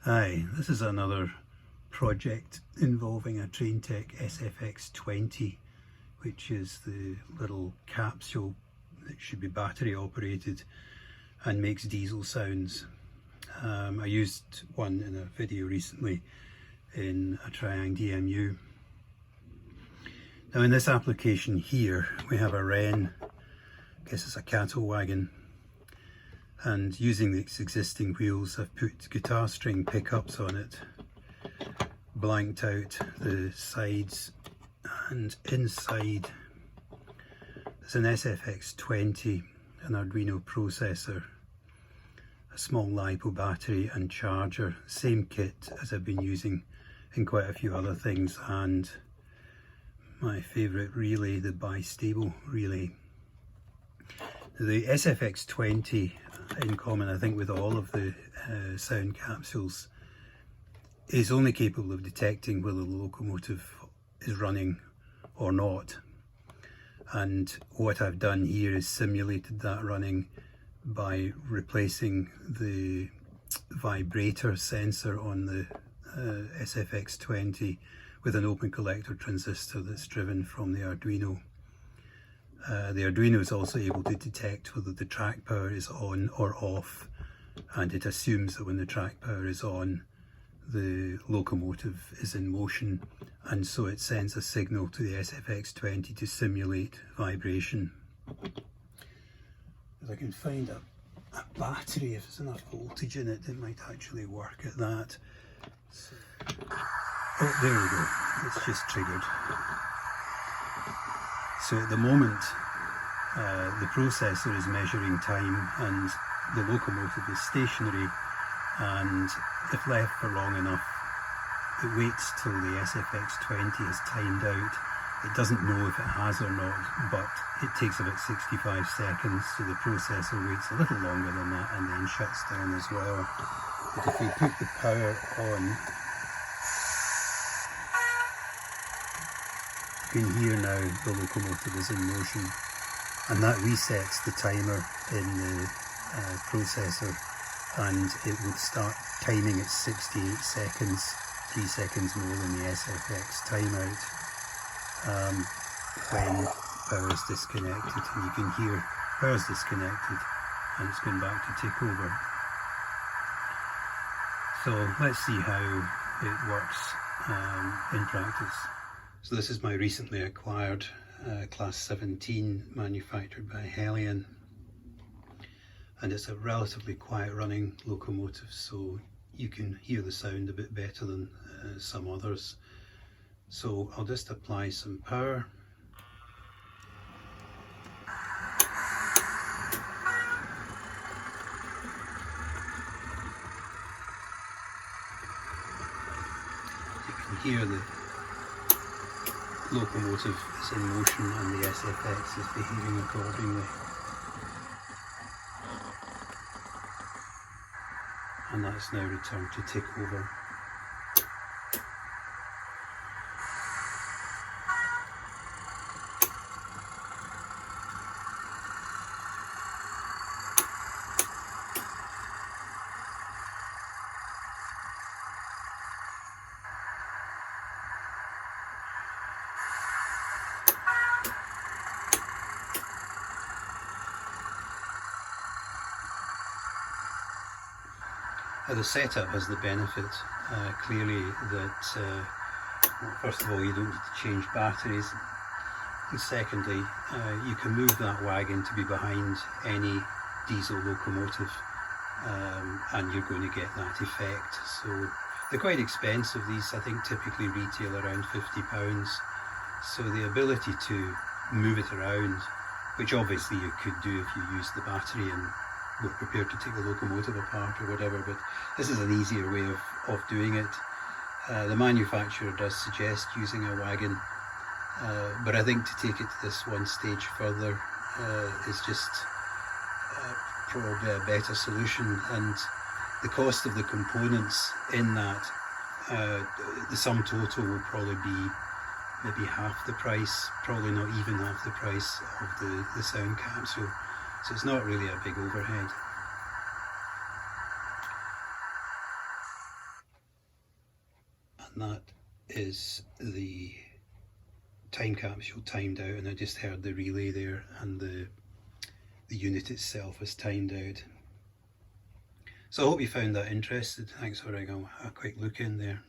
Hi, this is another project involving a Traintech SFX20, which is the little capsule that should be battery operated and makes diesel sounds. I used one in a video recently in a Triang DMU. Now in this application here we have a wren, I guess it's a cattle wagon, and using its existing wheels I've put guitar string pickups on it, blanked out the sides, and inside there's an SFX20, an Arduino processor, a small LiPo battery and charger, same kit as I've been using in quite a few other things, and my favourite relay, the bistable relay. The SFX20, in common I think with all of the sound capsules, is only capable of detecting whether the locomotive is running or not. And what I've done here is simulated that running by replacing the vibrator sensor on the SFX20 with an open collector transistor that's driven from the Arduino. The Arduino is also able to detect whether the track power is on or off, and it assumes that when the track power is on, the locomotive is in motion, and so it sends a signal to the SFX20 to simulate vibration. If I can find a battery, if there's enough voltage in it, it might actually work at that. So, oh, there we go, it's just triggered. So at the moment the processor is measuring time and the locomotive is stationary, and if left for long enough it waits till the SFX20 is timed out. It doesn't know if it has or not, but it takes about 65 seconds, so the processor waits a little longer than that and then shuts down as well. But if we put the power on, you can hear now the locomotive is in motion, and that resets the timer in the processor, and it would start timing at 68 seconds, 3 seconds more than the SFX timeout, when power is disconnected. And you can hear power is disconnected and it's going back to tick over. So let's see how it works in practice. So this is my recently acquired Class 17 manufactured by Helion, and it's a relatively quiet running locomotive, so you can hear the sound a bit better than some others. So I'll just apply some power. You can hear the locomotive is in motion and the SFX is behaving accordingly. And that's now returned to tick over. The setup has the benefit clearly that well, first of all, you don't need to change batteries, and secondly you can move that wagon to be behind any diesel locomotive, and you're going to get that effect. So they're quite expensive, these I think typically retail around £50, so the ability to move it around, which obviously you could do if you use the battery and we're prepared to take the locomotive apart or whatever, but this is an easier way of doing it. The manufacturer does suggest using a wagon, but I think to take it to this one stage further is just probably a better solution, and the cost of the components in that, the sum total will probably be maybe half the price, probably not even half the price of the sound capsule. So it's not really a big overhead. and that is the time capsule timed out, and I just heard the relay there, and the unit itself is timed out. So I hope you found that interesting. Thanks for having a quick look in there.